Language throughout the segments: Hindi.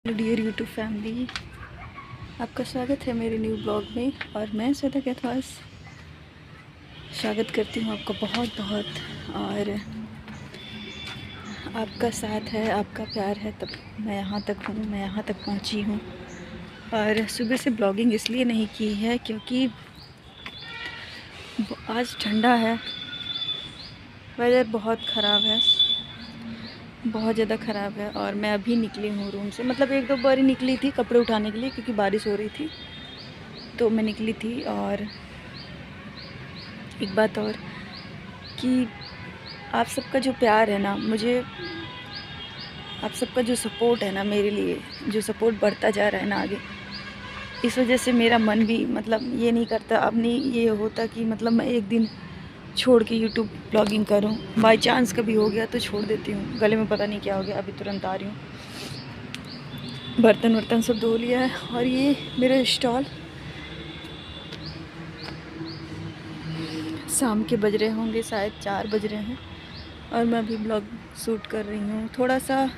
हेलो डियर यूट्यूब फैमिली, आपका स्वागत है मेरे न्यू ब्लॉग में। और मैं श्वेता कैथवास स्वागत करती हूँ आपका बहुत बहुत। और आपका साथ है, आपका प्यार है, तब मैं यहाँ तक हूँ, मैं यहाँ तक पहुँची हूँ। और सुबह से ब्लॉगिंग इसलिए नहीं की है क्योंकि आज ठंडा है, वेदर बहुत ख़राब है, बहुत ज़्यादा ख़राब है। और मैं अभी निकली हूँ रूम से, मतलब एक दो बार ही निकली थी कपड़े उठाने के लिए क्योंकि बारिश हो रही थी, तो मैं निकली थी। और एक बात और कि आप सबका जो प्यार है ना, मुझे आप सबका जो सपोर्ट है ना मेरे लिए, जो सपोर्ट बढ़ता जा रहा है ना आगे, इस वजह से मेरा मन भी मतलब ये नहीं करता, अब नहीं ये होता कि मतलब मैं एक दिन छोड़ के यूट्यूब ब्लॉगिंग करूं। बाय चांस कभी हो गया तो छोड़ देती हूँ, गले में पता नहीं क्या हो गया, अभी तुरंत आ रही हूँ। बर्तन वर्तन सब धो लिया है। और ये मेरे स्टॉल शाम के बज रहे होंगे, शायद 4 बज रहे हैं, और मैं अभी ब्लॉग शूट कर रही हूँ। थोड़ा सा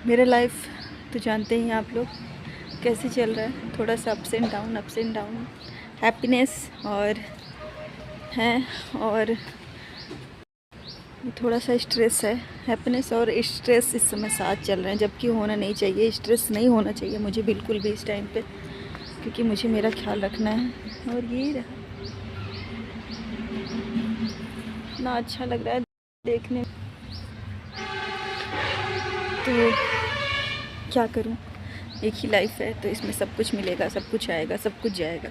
मेरा लाइफ तो जानते ही आप लोग कैसे चल रहा है, थोड़ा सा अप्स एंड डाउन, हैप्पीनेस और है, और थोड़ा सा स्ट्रेस है। हैप्पीनेस और स्ट्रेस इस समय साथ चल रहे हैं, जबकि होना नहीं चाहिए, स्ट्रेस नहीं होना चाहिए मुझे बिल्कुल भी इस टाइम पे, क्योंकि मुझे मेरा ख्याल रखना है। और ये रहा, इतना अच्छा लग रहा है देखने में, तो क्या करूं, एक ही लाइफ है, तो इसमें सब कुछ मिलेगा, सब कुछ आएगा, सब कुछ जाएगा।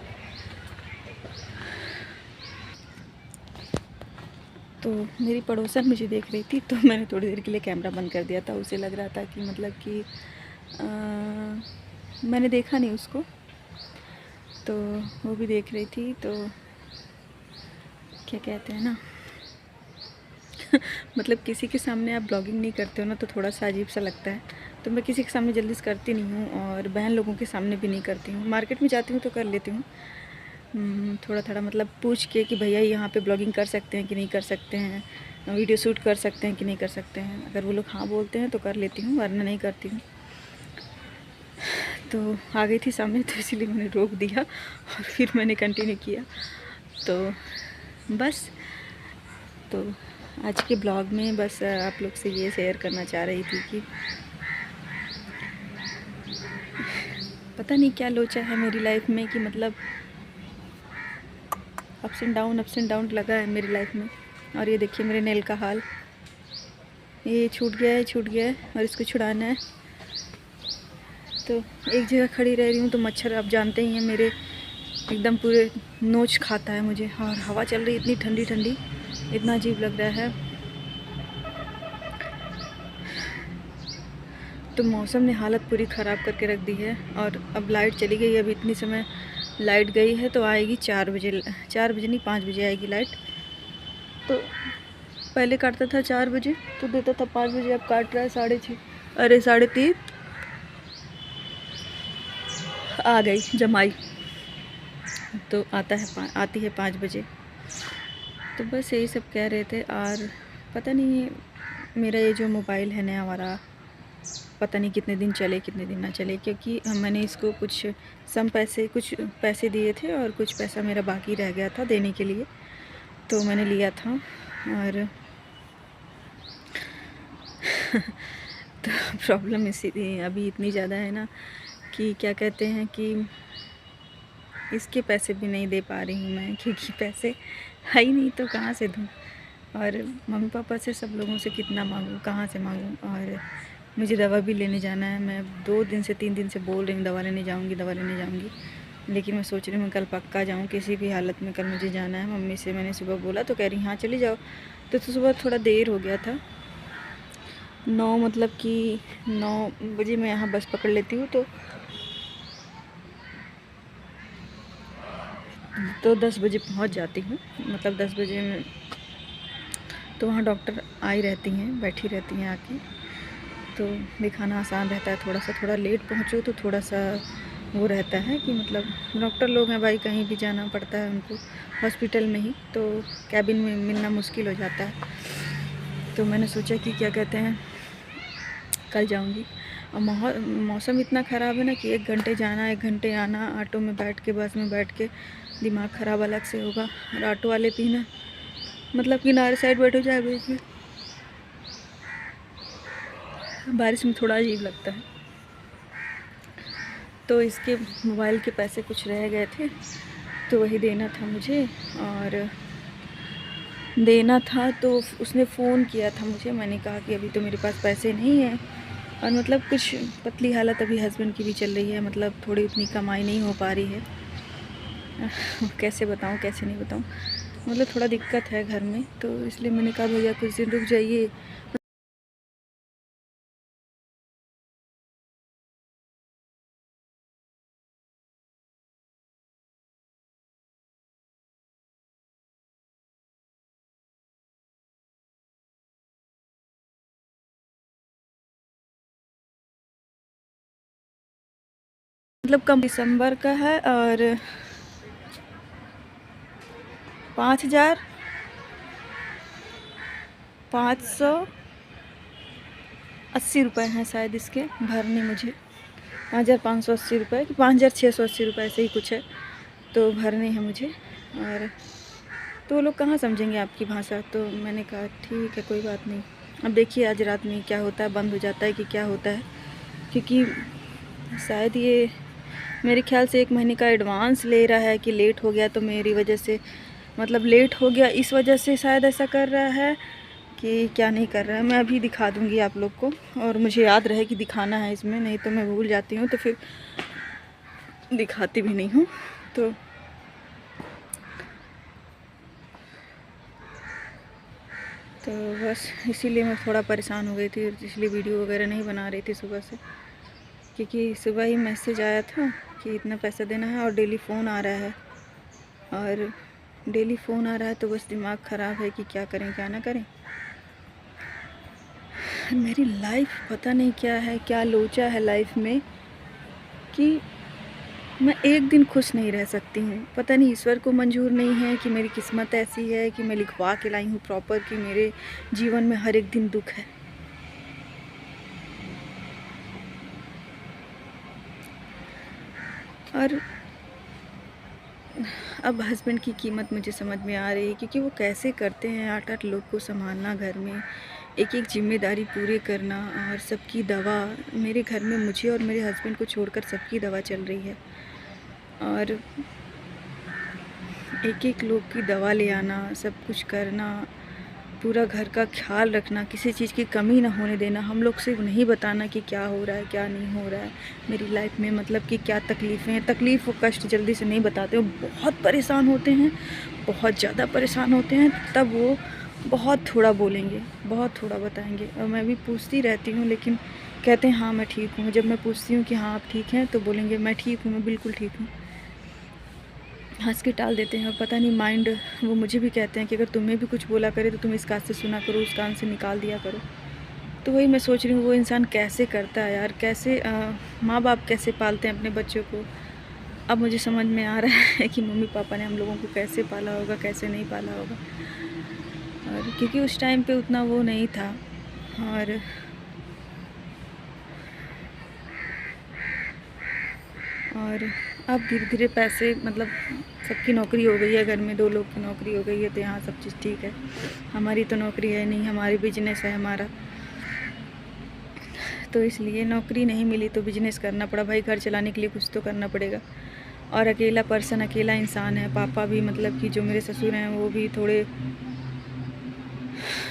तो मेरी पड़ोसन मुझे देख रही थी, तो मैंने थोड़ी देर के लिए कैमरा बंद कर दिया था। उसे लग रहा था कि मतलब कि मैंने देखा नहीं उसको, तो वो भी देख रही थी। तो क्या कहते हैं ना मतलब किसी के सामने आप ब्लॉगिंग नहीं करते हो ना, तो थोड़ा सा अजीब सा लगता है। तो मैं किसी के सामने जल्दी से करती नहीं हूँ, और बहन लोगों के सामने भी नहीं करती हूँ। मार्केट में जाती हूँ तो कर लेती हूँ, थोड़ा थोड़ा मतलब पूछ के कि भैया यहाँ पे ब्लॉगिंग कर सकते हैं कि नहीं कर सकते हैं, वीडियो शूट कर सकते हैं कि नहीं कर सकते हैं। अगर वो लोग हाँ बोलते हैं तो कर लेती हूँ, वरना नहीं करती हूँ। तो आ गई थी सामने, तो इसीलिए मैंने रोक दिया और फिर मैंने कंटिन्यू किया। तो बस, तो आज के ब्लॉग में बस आप लोग से ये शेयर करना चाह रही थी कि पता नहीं क्या लोचा है मेरी लाइफ में, कि मतलब अप्स एंड डाउन लगा है मेरी लाइफ में। और ये देखिए मेरे नेल का हाल, ये छूट गया है और इसको छुड़ाना है। तो एक जगह खड़ी रह रही हूँ तो मच्छर, आप जानते ही हैं मेरे, एकदम पूरे नोच खाता है मुझे। और हवा चल रही इतनी ठंडी ठंडी, इतना अजीब लग रहा है। तो मौसम ने हालत पूरी ख़राब करके रख दी है। और अब लाइट चली गई, अभी इतनी समय लाइट गई है, तो आएगी 4 बजे, 4 बजे नहीं 5 बजे आएगी लाइट। तो पहले काटता था 4 बजे तो देता था 5 बजे, अब काट रहा है 6:30, अरे 3:30 आ गई जमाई, तो आती है 5 बजे। तो बस यही सब कह रहे थे। और पता नहीं मेरा ये जो मोबाइल है नया वाला, पता नहीं कितने दिन चले कितने दिन ना चले, क्योंकि मैंने इसको कुछ पैसे दिए थे और कुछ पैसा मेरा बाकी रह गया था देने के लिए, तो मैंने लिया था। और तो प्रॉब्लम इसी अभी इतनी ज़्यादा है ना कि क्या कहते हैं कि इसके पैसे भी नहीं दे पा रही हूँ मैं, क्योंकि पैसे है ही नहीं, तो कहाँ से दूँ। और मम्मी पापा से, सब लोगों से कितना मांगूँ, कहाँ से मांगूँ। और मुझे दवा भी लेने जाना है, मैं 2 दिन से 3 दिन से बोल रही हूँ दवा लेने जाऊँगी, लेकिन मैं सोच रही हूँ कल पक्का जाऊँ किसी भी हालत में, कल मुझे जाना है। मम्मी से मैंने सुबह बोला तो कह रही हाँ चली जाओ। तो सुबह थोड़ा देर हो गया था, 9 मतलब कि 9 बजे मैं यहाँ बस पकड़ लेती हूँ, तो 10 बजे पहुँच जाती हूँ, मतलब 10 बजे में। तो वहाँ डॉक्टर आई रहती हैं, बैठी रहती हैं आके, तो दिखाना आसान रहता है। थोड़ा लेट पहुँचो तो थोड़ा सा वो रहता है कि मतलब डॉक्टर लोग हैं भाई, कहीं भी जाना पड़ता है उनको, हॉस्पिटल में ही, तो कैबिन में मिलना मुश्किल हो जाता है। तो मैंने सोचा कि क्या कहते हैं कल जाऊंगी। और मौसम इतना ख़राब है ना कि 1 घंटे जाना 1 घंटे आना, ऑटो में बैठ के बस में बैठ के दिमाग ख़राब अलग से होगा। और ऑटो वाले भी ना मतलब किनारे साइड बैठो जाए बैठे, बारिश में थोड़ा अजीब लगता है। तो इसके मोबाइल के पैसे कुछ रह गए थे तो वही देना था मुझे, और देना था तो उसने फ़ोन किया था मुझे। मैंने कहा कि अभी तो मेरे पास पैसे नहीं हैं, और मतलब कुछ पतली हालत अभी हस्बैंड की भी चल रही है, मतलब थोड़ी उतनी कमाई नहीं हो पा रही है। कैसे बताऊं कैसे नहीं बताऊं, मतलब थोड़ा दिक्कत है घर में, तो इसलिए मैंने कहा भैया कुछ दिन रुक जाइए। मतलब कम दिसंबर का है, और 5,580 रुपये हैं शायद इसके भरने मुझे। 5,580 रुपये कि 5,680 रुपये ऐसे ही कुछ है, तो भरने हैं मुझे। और तो वो लोग कहाँ समझेंगे आपकी भाषा, तो मैंने कहा ठीक है कोई बात नहीं। अब देखिए आज रात में क्या होता है, बंद हो जाता है कि क्या होता है, क्योंकि शायद ये मेरे ख्याल से 1 महीने का एडवांस ले रहा है कि लेट हो गया तो मेरी वजह से, मतलब लेट हो गया इस वजह से शायद ऐसा कर रहा है कि क्या नहीं कर रहा है। मैं अभी दिखा दूँगी आप लोग को, और मुझे याद रहे कि दिखाना है इसमें, नहीं तो मैं भूल जाती हूँ तो फिर दिखाती भी नहीं हूँ। तो बस इसीलिए मैं थोड़ा परेशान हो गई थी, इसलिए वीडियो वगैरह नहीं बना रही थी सुबह से, क्योंकि सुबह ही मैसेज आया था कि इतना पैसा देना है, और डेली फ़ोन आ रहा है, और डेली फ़ोन आ रहा है तो बस दिमाग ख़राब है कि क्या करें क्या ना करें। मेरी लाइफ पता नहीं क्या है, क्या लोचा है लाइफ में कि मैं एक दिन खुश नहीं रह सकती हूँ। पता नहीं ईश्वर को मंजूर नहीं है कि मेरी किस्मत ऐसी है कि मैं लिखवा के लाई हूँ प्रॉपर कि मेरे जीवन में हर एक दिन दुख है। और अब हस्बैंड की कीमत मुझे समझ में आ रही है, क्योंकि वो कैसे करते हैं 8-8 लोग को संभालना, घर में एक-एक जिम्मेदारी पूरे करना, और सबकी दवा मेरे घर में मुझे और मेरे हस्बैंड को छोड़कर सबकी दवा चल रही है, और एक-एक लोग की दवा ले आना, सब कुछ करना, पूरा घर का ख्याल रखना, किसी चीज़ की कमी ना होने देना, हम लोग सिर्फ नहीं बताना कि क्या हो रहा है क्या नहीं हो रहा है मेरी लाइफ में, मतलब कि क्या तकलीफ़ें हैं, तकलीफ़ व कष्ट जल्दी से नहीं बताते। वो बहुत परेशान होते हैं, बहुत ज़्यादा परेशान होते हैं, तब वो बहुत थोड़ा बोलेंगे, बहुत थोड़ा बताएंगे। और मैं भी पूछती रहती हूँ, लेकिन कहते हैं हाँ मैं ठीक हूँ। जब मैं पूछती हूँ कि हाँ आप ठीक हैं, तो बोलेंगे मैं ठीक हूँ, मैं बिल्कुल ठीक हूँ, हंस के टाल देते हैं। और पता नहीं माइंड, वो मुझे भी कहते हैं कि अगर तुम्हें भी कुछ बोला करे तो तुम इस कान से सुना करो, उस कान से निकाल दिया करो। तो वही मैं सोच रही हूँ वो इंसान कैसे करता है यार, कैसे माँ बाप कैसे पालते हैं अपने बच्चों को। अब मुझे समझ में आ रहा है कि मम्मी पापा ने हम लोगों को कैसे पाला होगा, कैसे नहीं पाला होगा। और क्योंकि उस टाइम पे उतना वो नहीं था, और अब धीरे धीरे पैसे, मतलब सबकी नौकरी हो गई है, घर में 2 लोग की नौकरी हो गई है, तो यहाँ सब चीज़ ठीक है। हमारी तो नौकरी है नहीं, हमारी बिजनेस है हमारा, तो इसलिए नौकरी नहीं मिली तो बिजनेस करना पड़ा। भाई घर चलाने के लिए कुछ तो करना पड़ेगा, और अकेला पर्सन, अकेला इंसान है। पापा भी, मतलब कि जो मेरे ससुर हैं वो भी थोड़े,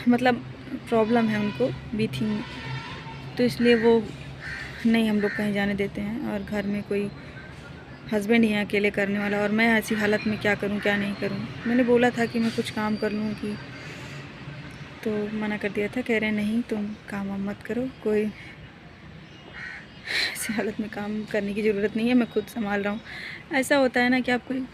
मतलब प्रॉब्लम है उनको ब्रीथिंग, तो इसलिए वो नहीं हम लोग कहीं जाने देते हैं। और घर में कोई हस्बैंड ही है अकेले करने वाला, और मैं ऐसी हालत में क्या करूं क्या नहीं करूं। मैंने बोला था कि मैं कुछ काम कर लूं कि, तो मना कर दिया था, कह रहे नहीं तुम काम वाम मत करो, कोई ऐसी हालत में काम करने की ज़रूरत नहीं है, मैं खुद संभाल रहा हूँ। ऐसा होता है ना कि आप कोई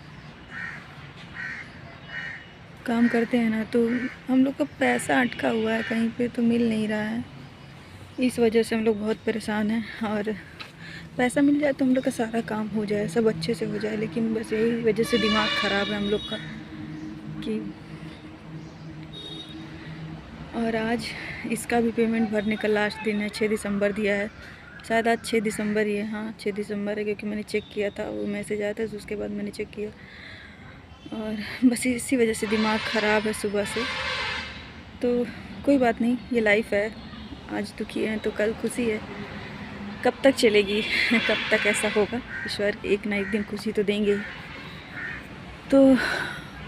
काम करते हैं ना, तो हम लोग का पैसा अटका हुआ है कहीं पे, तो मिल नहीं रहा है, इस वजह से हम लोग बहुत परेशान हैं। और पैसा मिल जाए तो हम लोग का सारा काम हो जाए, सब अच्छे से हो जाए, लेकिन बस यही वजह से दिमाग ख़राब है हम लोग का कि। और आज इसका भी पेमेंट भरने का लास्ट दिन है, 6 दिसंबर दिया है, शायद आज 6 दिसंबर ही है, हाँ 6 दिसंबर है, क्योंकि मैंने चेक किया था, वो मैसेज आया था तो उसके बाद मैंने चेक किया। और बस इसी वजह से दिमाग ख़राब है सुबह से। तो कोई बात नहीं, ये लाइफ है, आज दुखी हैं तो कल खुशी है। कब तक चलेगी कब तक ऐसा होगा, ईश्वर एक ना एक दिन खुशी तो देंगे ही। तो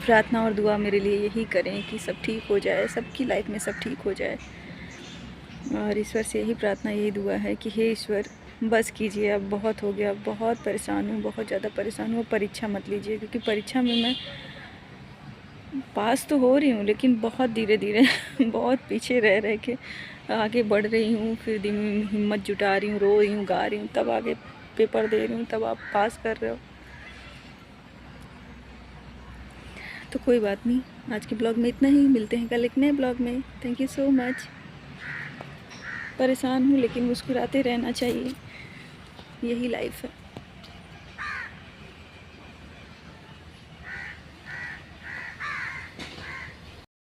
प्रार्थना और दुआ मेरे लिए यही करें कि सब ठीक हो जाए, सबकी लाइफ में सब ठीक हो जाए। और ईश्वर से यही प्रार्थना, यही दुआ है कि हे ईश्वर बस कीजिए, अब बहुत हो गया, बहुत परेशान हूँ, बहुत ज़्यादा परेशान हूँ। परीक्षा मत लीजिए, क्योंकि परीक्षा में मैं पास तो हो रही हूँ लेकिन बहुत धीरे धीरे बहुत पीछे रह रह के आगे बढ़ रही हूँ। फिर दिन में हिम्मत जुटा रही हूँ, रो रही हूँ, गा रही हूँ, तब आगे पेपर दे रही हूँ, तब आप पास कर रहे हो। तो कोई बात नहीं, आज के ब्लॉग में इतना ही, मिलते हैं कल एक नए ब्लॉग में। Thank you so much. परेशान हूँ लेकिन मुस्कुराते रहना चाहिए, यही लाइफ है।